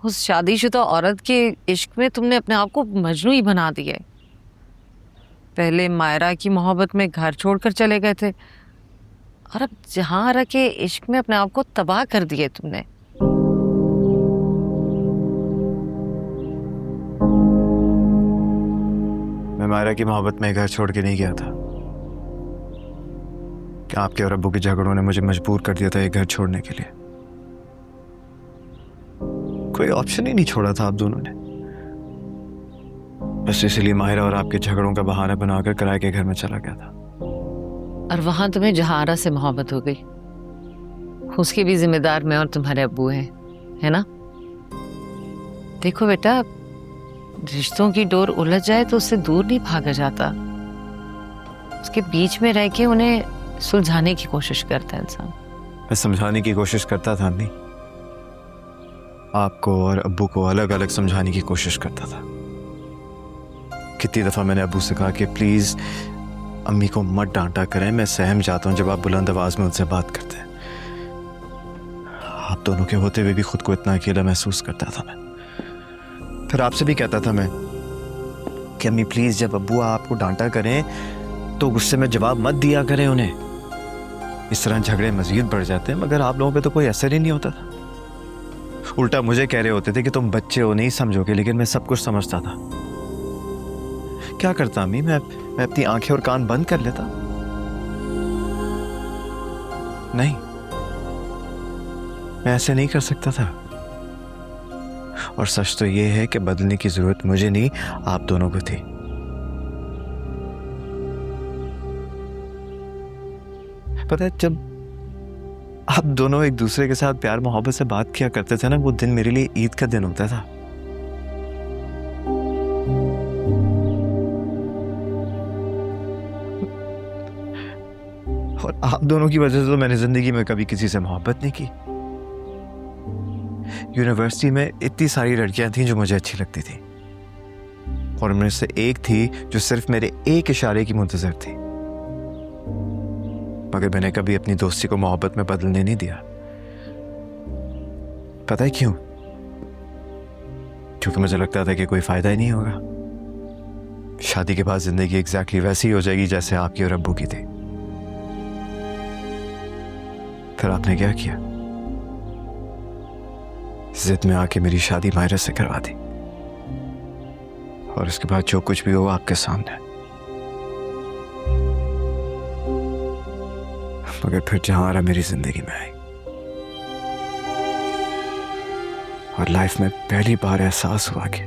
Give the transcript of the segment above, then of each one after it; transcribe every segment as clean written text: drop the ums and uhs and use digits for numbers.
उस शादीशुदा औरत के इश्क में तुमने अपने आप को मजनू ही बना दिया है। पहले मायरा की मोहब्बत में घर छोड़कर चले गए थे और अब जहां के इश्क में अपने आप को तबाह कर दिए तुमने। मैं मायरा की मोहब्बत में घर छोड़ के नहीं गया था। कि आपके और अब्बू के झगड़ों ने मुझे मजबूर कर दिया था ये घर छोड़ने के लिए। कोई ऑप्शन ही नहीं छोड़ा था आप दोनों ने। बस इसलिए माहिरा और आपके झगड़ों का बहाना बनाकर किराए के घर में चला गया था। और वहां तुम्हें जहारा से मोहब्बत हो गई। उसके भी जिम्मेदार मैं और तुम्हारे अब्बू हैं, है ना? देखो बेटा, रिश्तों की डोर उलझ जाए तो उससे दूर नहीं भागा जाता। उसके बीच में रह के उन्हें सुलझाने की कोशिश करता है इंसान। मैं समझाने की कोशिश करता था अम्मी, आपको और अब्बू को अलग अलग समझाने की कोशिश करता था। कितनी दफा मैंने अब्बू से कहा कि प्लीज अम्मी को मत डांटा करें, मैं सहम जाता हूं जब आप बुलंद आवाज में उनसे बात करते हैं। आप दोनों के होते हुए भी खुद को इतना अकेला महसूस करता था मैं। फिर आपसे भी कहता था मैं कि अम्मी प्लीज जब अब्बू आपको डांटा करें तो गुस्से में जवाब मत दिया करें उन्हें। इस तरह झगड़े मजीद बढ़ जाते हैं, मगर आप लोगों पे तो कोई असर ही नहीं होता था। उल्टा मुझे कह रहे होते थे कि तुम बच्चे हो, नहीं समझोगे, लेकिन मैं सब कुछ समझता था। क्या करता अम्मी, मैं अपनी आंखें और कान बंद कर लेता? नहीं, मैं ऐसे नहीं कर सकता था। और सच तो यह है कि बदलने की जरूरत मुझे नहीं, आप दोनों को थी। पता है, जब आप दोनों एक दूसरे के साथ प्यार मोहब्बत से बात किया करते थे ना, वो दिन मेरे लिए ईद का दिन होता था। और आप दोनों की वजह से तो मैंने जिंदगी में कभी किसी से मोहब्बत नहीं की। यूनिवर्सिटी में इतनी सारी लड़कियां थीं जो मुझे अच्छी लगती थी, और उनमें से एक थी जो सिर्फ मेरे एक इशारे की मुंतजर थी। मगर मैंने कभी अपनी दोस्ती को मोहब्बत में बदलने नहीं दिया। पता है क्यों? क्योंकि मुझे लगता था कि कोई फायदा ही नहीं होगा। शादी के बाद जिंदगी एग्जैक्टली वैसी ही हो जाएगी जैसे आपकी और अब्बू की थी। फिर आपने क्या किया? जिद में आके मेरी शादी मायरा से करवा दी, और उसके बाद जो कुछ भी हो आपके सामने। मगर फिर जहारा मेरी जिंदगी में आई, और लाइफ में पहली बार एहसास हुआ कि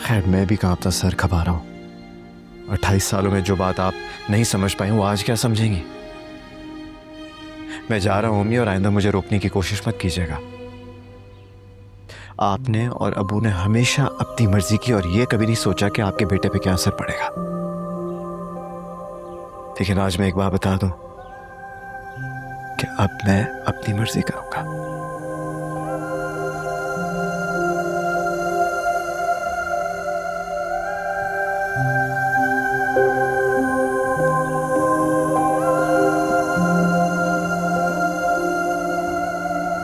खैर मैं भी कहां अपना सर खपा रहा हूं। 28 सालों में जो बात आप नहीं समझ पाए वो आज क्या समझेंगी? मैं जा रहा हूं अम्मी, और आइंदा मुझे रोकने की कोशिश मत कीजिएगा। आपने और अबू ने हमेशा अपनी मर्जी की, और ये कभी नहीं सोचा कि आपके बेटे पे क्या असर पड़ेगा। लेकिन आज मैं एक बात बता दूं कि अब मैं अपनी मर्जी करूंगा।